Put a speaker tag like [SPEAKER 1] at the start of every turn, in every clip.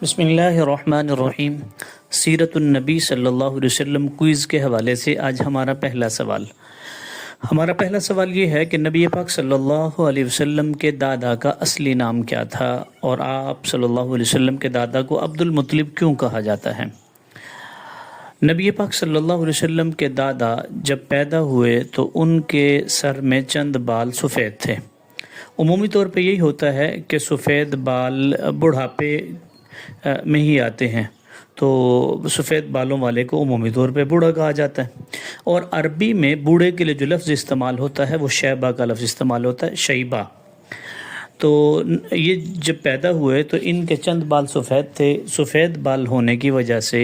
[SPEAKER 1] بسم اللہ الرحمن الرحیم۔ سیرت النبی صلی اللہ علیہ وسلم کوئز کے حوالے سے آج ہمارا پہلا سوال یہ ہے کہ نبی پاک صلی اللہ علیہ وسلم کے دادا کا اصلی نام کیا تھا، اور آپ صلی اللہ علیہ وسلم کے دادا کو عبد المطلب کیوں کہا جاتا ہے؟ نبی پاک صلی اللہ علیہ وسلم کے دادا جب پیدا ہوئے تو ان کے سر میں چند بال سفید تھے۔ عمومی طور پہ یہی ہوتا ہے کہ سفید بال بڑھاپے میں ہی آتے ہیں، تو سفید بالوں والے کو عمومی طور پہ بوڑھا کہا جاتا ہے، اور عربی میں بوڑھے کے لیے جو لفظ استعمال ہوتا ہے وہ شیبہ کا لفظ استعمال ہوتا ہے، شیبہ۔ تو یہ جب پیدا ہوئے تو ان کے چند بال سفید تھے، سفید بال ہونے کی وجہ سے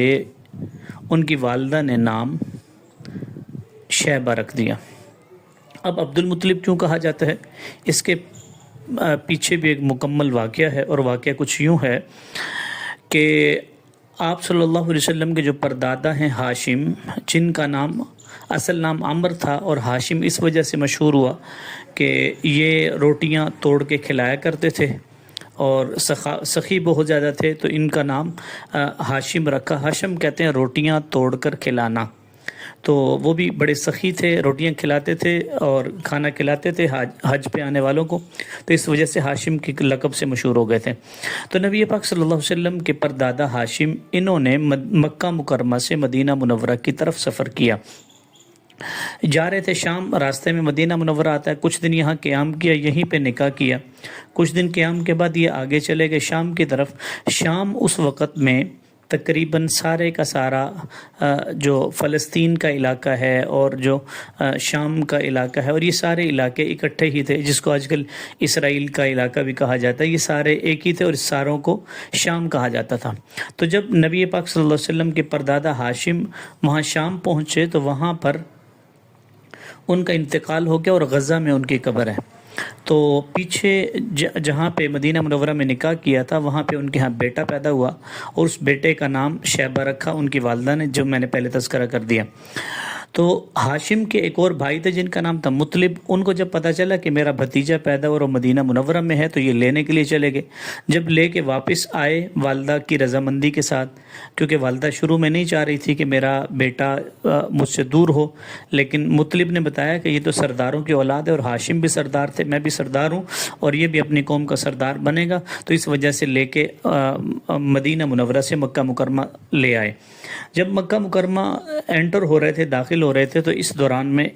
[SPEAKER 1] ان کی والدہ نے نام شیبہ رکھ دیا۔ اب عبد المطلب کیوں کہا جاتا ہے، اس کے پیچھے بھی ایک مکمل واقعہ ہے، اور واقعہ کچھ یوں ہے کہ آپ صلی اللہ علیہ وسلم کے جو پردادا ہیں ہاشم، جن کا نام اصل نام عمر تھا، اور ہاشم اس وجہ سے مشہور ہوا کہ یہ روٹیاں توڑ کے کھلایا کرتے تھے اور سخی بہت زیادہ تھے، تو ان کا نام ہاشم رکھا۔ ہاشم کہتے ہیں روٹیاں توڑ کر کھلانا، تو وہ بھی بڑے سخی تھے، روٹیاں کھلاتے تھے اور کھانا کھلاتے تھے حج پہ آنے والوں کو، تو اس وجہ سے ہاشم کی لقب سے مشہور ہو گئے تھے۔ تو نبی پاک صلی اللہ علیہ وسلم کے پردادا ہاشم، انہوں نے مکہ مکرمہ سے مدینہ منورہ کی طرف سفر کیا، جا رہے تھے شام، راستے میں مدینہ منورہ آتا ہے، کچھ دن یہاں قیام کیا، یہیں پہ نکاح کیا، کچھ دن قیام کے بعد یہ آگے چلے گئے شام کی طرف۔ شام اس وقت میں تقریباً سارے کا سارا جو فلسطین کا علاقہ ہے اور جو شام کا علاقہ ہے، اور یہ سارے علاقے اکٹھے ہی تھے، جس کو آج کل اسرائیل کا علاقہ بھی کہا جاتا ہے، یہ سارے ایک ہی تھے اور اس ساروں کو شام کہا جاتا تھا۔ تو جب نبی پاک صلی اللہ علیہ وسلم کے پردادا ہاشم وہاں شام پہنچے تو وہاں پر ان کا انتقال ہو گیا، اور غزہ میں ان کی قبر ہے۔ تو پیچھے جہاں پہ مدینہ منورہ میں نکاح کیا تھا وہاں پہ ان کے ہاں بیٹا پیدا ہوا، اور اس بیٹے کا نام شیبہ رکھا ان کی والدہ نے، جو میں نے پہلے تذکرہ کر دیا۔ تو ہاشم کے ایک اور بھائی تھے جن کا نام تھا مطلب، ان کو جب پتہ چلا کہ میرا بھتیجا پیدا ہوا اور مدینہ منورہ میں ہے تو یہ لینے کے لیے چلے گئے۔ جب لے کے واپس آئے والدہ کی رضامندی کے ساتھ، کیونکہ والدہ شروع میں نہیں چاہ رہی تھی کہ میرا بیٹا مجھ سے دور ہو، لیکن مطلب نے بتایا کہ یہ تو سرداروں کی اولاد ہے، اور ہاشم بھی سردار تھے، میں بھی سردار ہوں، اور یہ بھی اپنی قوم کا سردار بنے گا، تو اس وجہ سے لے کے مدینہ منورہ سے مکہ مکرمہ لے آئے۔ جب مکہ مکرمہ انٹر ہو رہے تھے، داخل ہو رہے تھے، تو اس دوران میں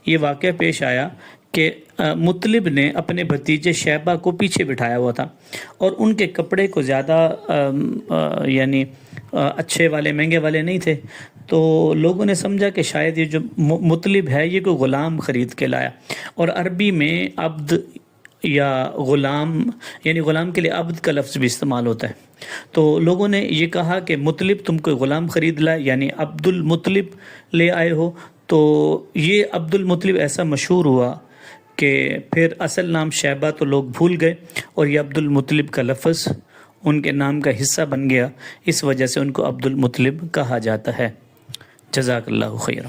[SPEAKER 1] یہ واقعہ پیش آیا کہ مطلب نے اپنے بھتیجے شیبہ کو پیچھے بٹھایا ہوا تھا، اور ان کے کپڑے کو زیادہ یعنی اچھے والے مہنگے والے نہیں تھے، تو لوگوں نے سمجھا کہ شاید یہ جو مطلب ہے یہ کوئی غلام خرید کے لایا، اور عربی میں عبد یا غلام، یعنی غلام کے لیے عبد کا لفظ بھی استعمال ہوتا ہے، تو لوگوں نے یہ کہا کہ مطلب تم کوئی غلام خرید لائے، یعنی عبد المطلب لے آئے ہو۔ تو یہ عبد المطلب ایسا مشہور ہوا کہ پھر اصل نام شیبہ تو لوگ بھول گئے، اور یہ عبد المطلب کا لفظ ان کے نام کا حصہ بن گیا، اس وجہ سے ان کو عبد المطلب کہا جاتا ہے۔ جزاک اللہ خیرہ۔